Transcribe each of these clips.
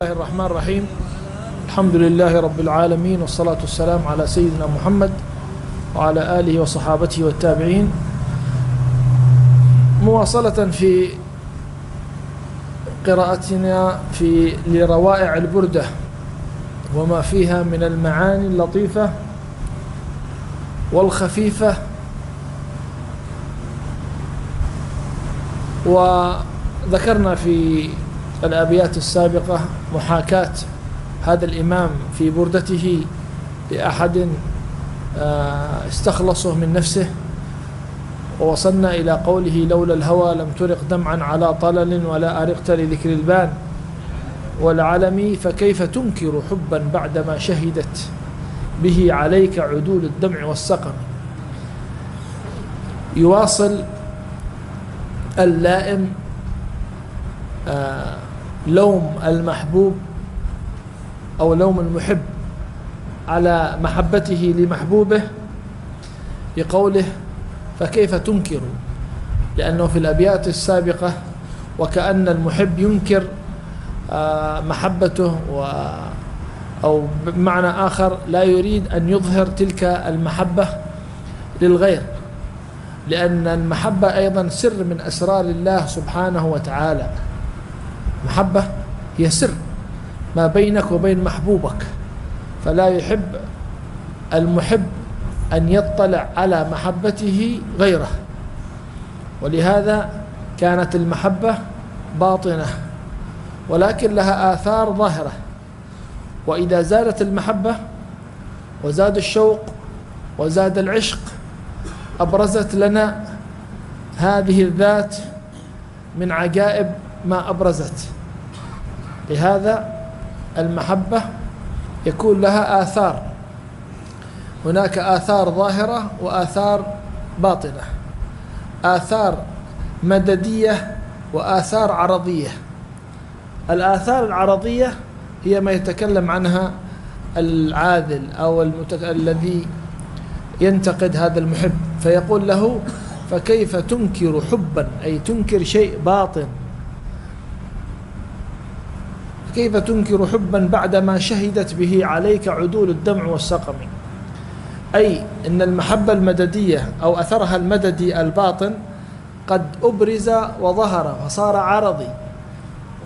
الله الرحمن الرحيم. الحمد لله رب العالمين، والصلاة والسلام على سيدنا محمد وعلى آله وصحابته والتابعين. مواصلة في قراءتنا لروائع البردة وما فيها من المعاني اللطيفة والخفيفة، وذكرنا في الأبيات السابقة محاكاة هذا الإمام في بردته لأحد استخلصه من نفسه، ووصلنا إلى قوله: لولا الهوى لم ترق دمعا على طلل ولا أرقت لذكر البان والعلم، فكيف تنكر حبا بعدما شهدت به عليك عدول الدمع والسقم. يواصل اللائم لوم المحبوب أو لوم المحب على محبته لمحبوبه بقوله: فكيف تنكر، لأنه في الأبيات السابقة وكأن المحب ينكر محبته، أو بمعنى آخر لا يريد أن يظهر تلك المحبة للغير، لأن المحبة أيضا سر من أسرار الله سبحانه وتعالى. محبة هي سر ما بينك وبين محبوبك، فلا يحب المحب أن يطلع على محبته غيره، ولهذا كانت المحبة باطنة ولكن لها آثار ظاهرة. وإذا زادت المحبة وزاد الشوق وزاد العشق أبرزت لنا هذه الذات من عجائب ما أبرزت. لهذا المحبة يكون لها آثار، هناك آثار ظاهرة وآثار باطنة، آثار مددية وآثار عرضية. الآثار العرضية هي ما يتكلم عنها العاذل أو الذي ينتقد هذا المحب، فيقول له: فكيف تنكر حبا، أي تنكر شيء باطن، كيف تنكر حبا بعدما شهدت به عليك عدول الدمع والسقم. أي إن المحبة المددية أو أثرها المددي الباطن قد أبرز وظهر فصار عرضي.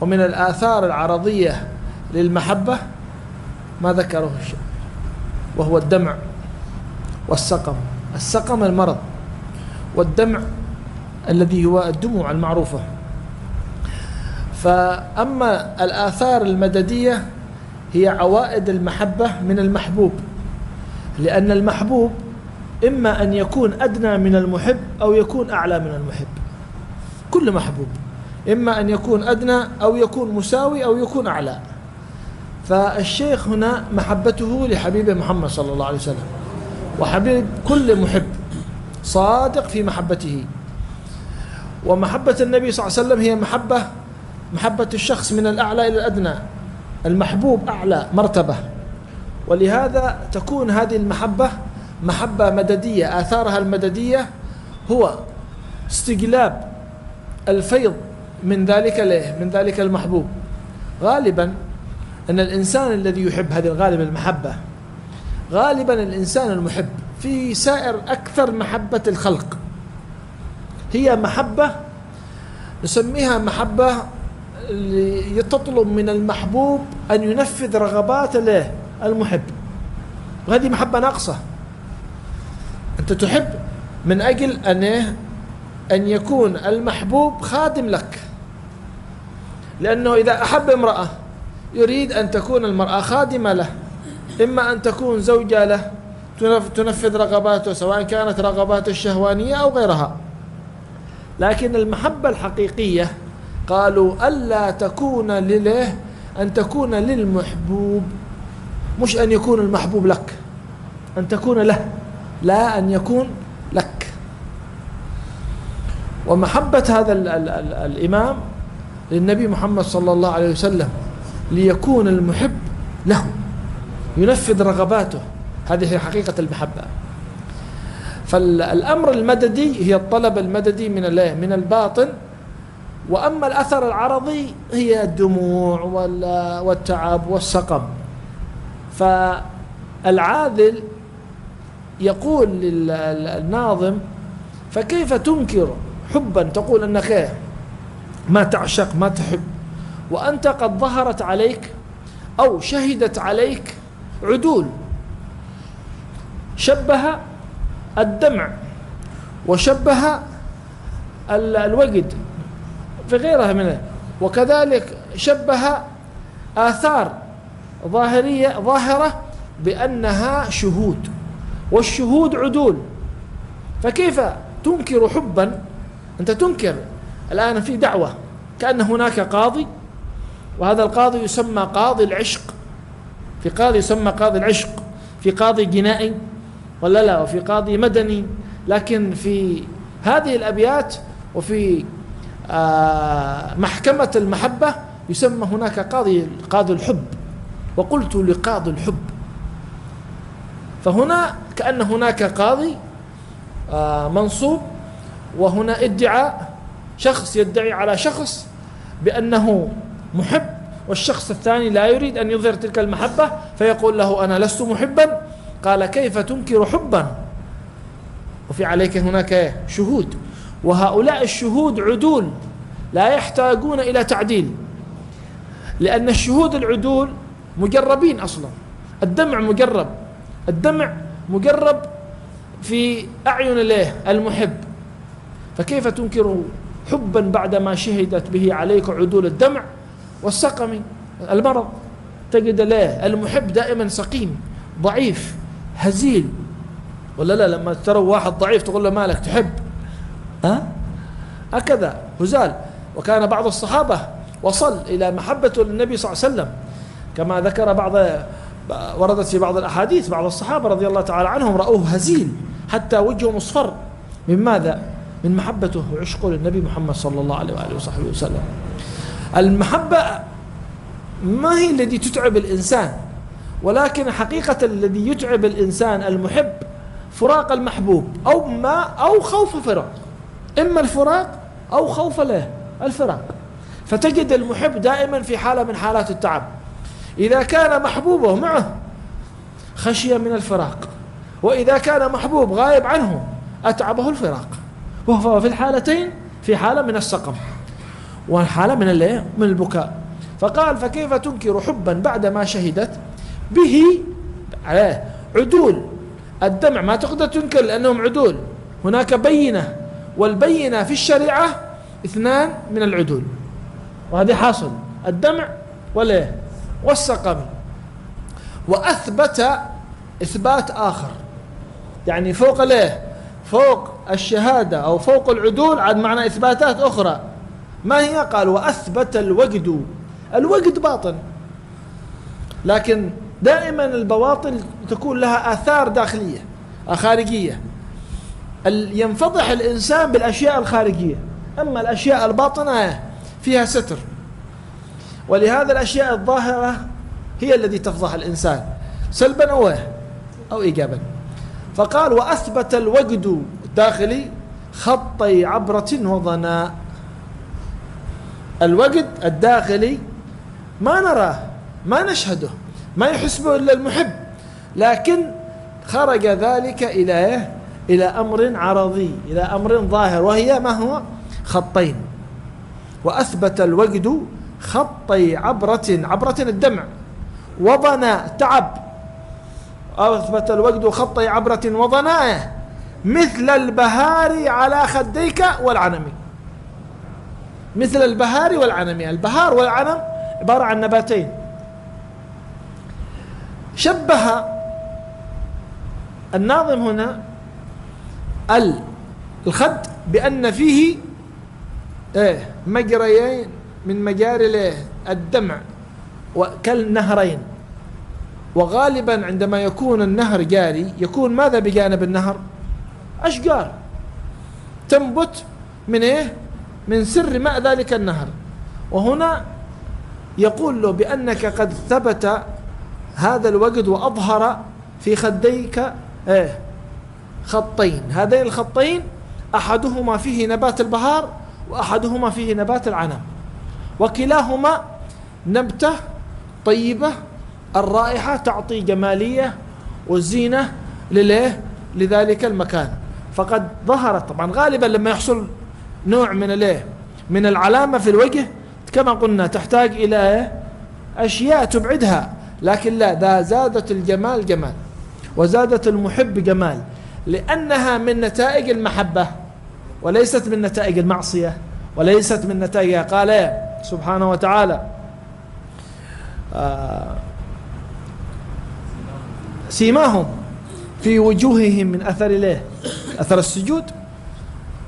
ومن الآثار العرضية للمحبة ما ذكره الشيء، وهو الدمع والسقم. السقم المرض، والدمع الذي هو الدموع المعروفة. فأما الآثار المددية هي عوائد المحبة من المحبوب، لأن المحبوب إما أن يكون أدنى من المحب أو يكون أعلى من المحب. كل محبوب إما أن يكون أدنى أو يكون مساوي أو يكون أعلى. فالشيخ هنا محبته لحبيبه محمد صلى الله عليه وسلم، وحبيب كل محب صادق في محبته. ومحبة النبي صلى الله عليه وسلم هي محبة الشخص من الأعلى إلى الأدنى، المحبوب أعلى مرتبة. ولهذا تكون هذه المحبة محبة مددية. آثارها المددية هو استجلاب الفيض من ذلك المحبوب. غالبا أن الإنسان الذي يحب، هذه الغالب المحبة، غالبا الإنسان المحب في سائر أكثر محبة الخلق هي محبة نسميها محبة تطلب من المحبوب أن ينفذ رغبات المحب، وهذه محبة ناقصة. أنت تحب من أجل أن يكون المحبوب خادم لك، لأنه إذا أحب امرأة يريد أن تكون المرأة خادمة له، إما أن تكون زوجة له تنفذ رغباته، سواء كانت رغباته الشهوانية أو غيرها. لكن المحبة الحقيقية قالوا ألا تكون لله، أن تكون للمحبوب، مش أن يكون المحبوب لك، أن تكون له، لا أن يكون لك. ومحبة هذا الإمام للنبي محمد صلى الله عليه وسلم ليكون المحب له ينفذ رغباته، هذه هي حقيقة المحبة. فالأمر المددي هي الطلب المددي من الباطن وأما الأثر العرضي هي الدموع والتعب والسقم. فالعاذل يقول للناظم: فكيف تنكر حبا، تقول أنك ما تعشق ما تحب، وأنت قد ظهرت عليك أو شهدت عليك عدول. شبه الدمع وشبه الوجد في غيرها منه، وكذلك شبه آثار ظاهرة بأنها شهود، والشهود عدول. فكيف تنكر حبا؟ أنت تنكر الآن في دعوة كأن هناك قاضي، وهذا القاضي يسمى قاضي العشق، في قاضي يسمى قاضي العشق، في قاضي جنائي ولا لا، وفي قاضي مدني. لكن في هذه الأبيات وفي محكمة المحبة يسمى هناك قاضي الحب، وقلت لقاضي الحب. فهنا كأن هناك قاضي منصوب، وهنا ادعاء، شخص يدعي على شخص بأنه محب، والشخص الثاني لا يريد أن يظهر تلك المحبة، فيقول له: أنا لست محبا. قال: كيف تنكر حبا وفي عليك هناك شهود؟ وهؤلاء الشهود عدول لا يحتاجون إلى تعديل، لأن الشهود العدول مجربين أصلا. الدمع مجرب، الدمع مجرب في أعين المحب، فكيف تنكر حبا بعدما شهدت به عليك عدول الدمع والسقم المرض؟ تجد المحب دائما سقيم ضعيف هزيل، ولا لا؟ لما ترى واحد ضعيف تقول له: مالك تحب؟ هكذا هزال. وكان بعض الصحابة وصل إلى محبة النبي صلى الله عليه وسلم، كما ذكر وردت في بعض الأحاديث بعض الصحابة رضي الله تعالى عنهم رأوه هزيل حتى وجهه مصفر. من ماذا؟ من محبته وعشقه للنبي محمد صلى الله عليه وآله وصحبه وسلم. المحبة ما هي الذي تتعب الإنسان، ولكن حقيقة الذي يتعب الإنسان المحب فراق المحبوب، أو خوف فراق، إما الفراق أو خوف الفراق. فتجد المحب دائما في حالة من حالات التعب. إذا كان محبوبه معه خشية من الفراق، وإذا كان محبوب غائب عنه أتعبه الفراق، وهو في الحالتين في حالة من السقم والحالة من البكاء. فقال: فكيف تنكر حبا بعدما شهدت به عليه عدول الدمع؟ ما تقدر تنكر لأنهم عدول، هناك بينة، والبينة في الشريعة 2 من العدول، وهذا حاصل الدمع والسقم. وأثبت إثبات آخر، يعني فوق الشهادة أو فوق العدول عاد معنى إثباتات أخرى. ما هي؟ قال: وأثبت الوجد باطن، لكن دائما البواطن تكون لها آثار داخلية خارجية. ينفضح الإنسان بالأشياء الخارجية، أما الأشياء الباطنة فيها ستر، ولهذا الأشياء الظاهرة هي التي تفضح الإنسان سلبا أو إيجابا. فقال: وأثبت الوجد الداخلي خطي عبرة وضناء. الوجد الداخلي ما نراه، ما نشهده، ما يحس به إلا المحب، لكن خرج ذلك إلى أمر عرضي، إلى أمر ظاهر، وهي ما هو؟ خطين. وأثبت الوجد خطي عبرة الدمع، وضنا تعب. أثبت الوجد خطي عبرة وضنا مثل البهار على خديك والعنم. مثل البهار والعنم، البهار والعنم عبارة عن نباتين. شبه الناظم هنا الخد بأن فيه مجريين من مجاري الدمع كالنهرين، وغالبا عندما يكون النهر جاري يكون ماذا بجانب النهر؟ أشجار تنبت من سر ماء ذلك النهر. وهنا يقول له بأنك قد ثبت هذا الوجد وأظهر في خديك خطين، هذين الخطين أحدهما فيه نبات البهار وأحدهما فيه نبات العنب، وكلاهما نبتة طيبة الرائحة تعطي جمالية وزينة لذلك المكان. فقد ظهرت طبعا غالبا لما يحصل نوع من العلامة في الوجه كما قلنا تحتاج إلى أشياء تبعدها، لكن لا، ذا زادت الجمال جمال وزادت المحب جمال، لأنها من نتائج المحبة وليست من نتائج المعصية وليست من نتائجها. قال سبحانه وتعالى سيماهم في وجوههم من أثر السجود.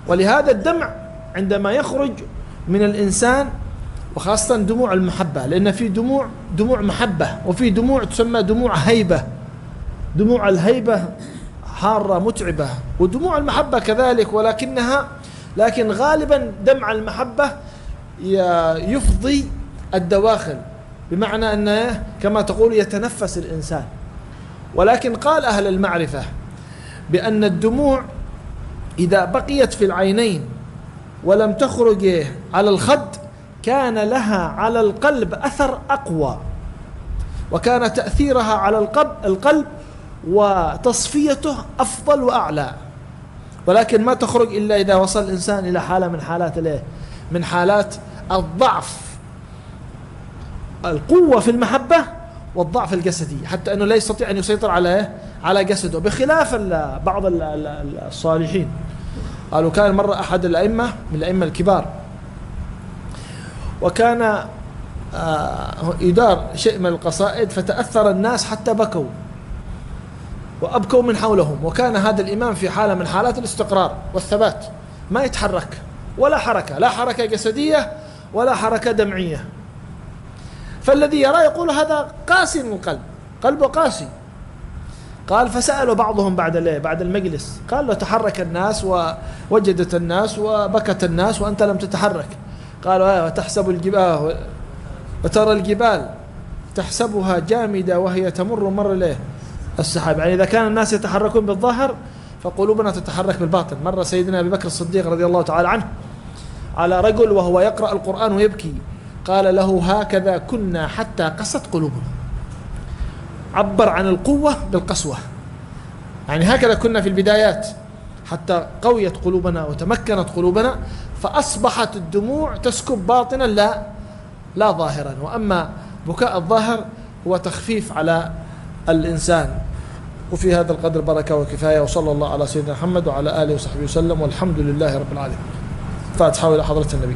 ولهذا الدمع عندما يخرج من الإنسان وخاصة دموع المحبة، لأن في دموع محبة وفي دموع تسمى دموع هيبة. دموع الهيبة حارة متعبة، ودموع المحبة كذلك، لكن غالبا دمع المحبة يفضي الدواخل، بمعنى أنه كما تقول يتنفس الإنسان. ولكن قال أهل المعرفة بأن الدموع إذا بقيت في العينين ولم تخرج على الخد كان لها على القلب أثر أقوى، وكان تأثيرها على القلب وتصفيته أفضل وأعلى، ولكن ما تخرج إلا إذا وصل الإنسان إلى حالة من حالات الضعف، القوة في المحبة والضعف الجسدي، حتى أنه لا يستطيع أن يسيطر على جسده، بخلاف بعض الصالحين. قالوا كان مرة أحد الأئمة من الأئمة الكبار، وكان يدار شيء من القصائد فتأثر الناس حتى بكوا وأبكوا من حولهم، وكان هذا الإمام في حالة من حالات الاستقرار والثبات، ما يتحرك ولا حركة، لا حركة جسدية ولا حركة دمعية. فالذي يرى يقول هذا قاسي من القلب، قلبه قاسي. قال فسألوا بعضهم بعد المجلس، قال له تحرك الناس ووجدت الناس وبكت الناس وأنت لم تتحرك. قالوا تحسب الجبال وترى الجبال تحسبها جامدة وهي تمر مر السحاب، يعني إذا كان الناس يتحركون بالظاهر فقلوبنا تتحرك بالباطن. مر سيدنا أبي بكر الصديق رضي الله تعالى عنه على رجل وهو يقرأ القرآن ويبكي، قال له هكذا كنا حتى قست قلوبنا. عبر عن القوة بالقسوة، يعني هكذا كنا في البدايات حتى قويت قلوبنا وتمكنت قلوبنا، فأصبحت الدموع تسكب باطنا لا ظاهرا. وأما بكاء الظاهر هو تخفيف على الإنسان. وفي هذا القدر بركة وكفاية، وصلى الله على سيدنا محمد وعلى آله وصحبه وسلم، والحمد لله رب العالمين. فاتحة إلى حضرة النبي.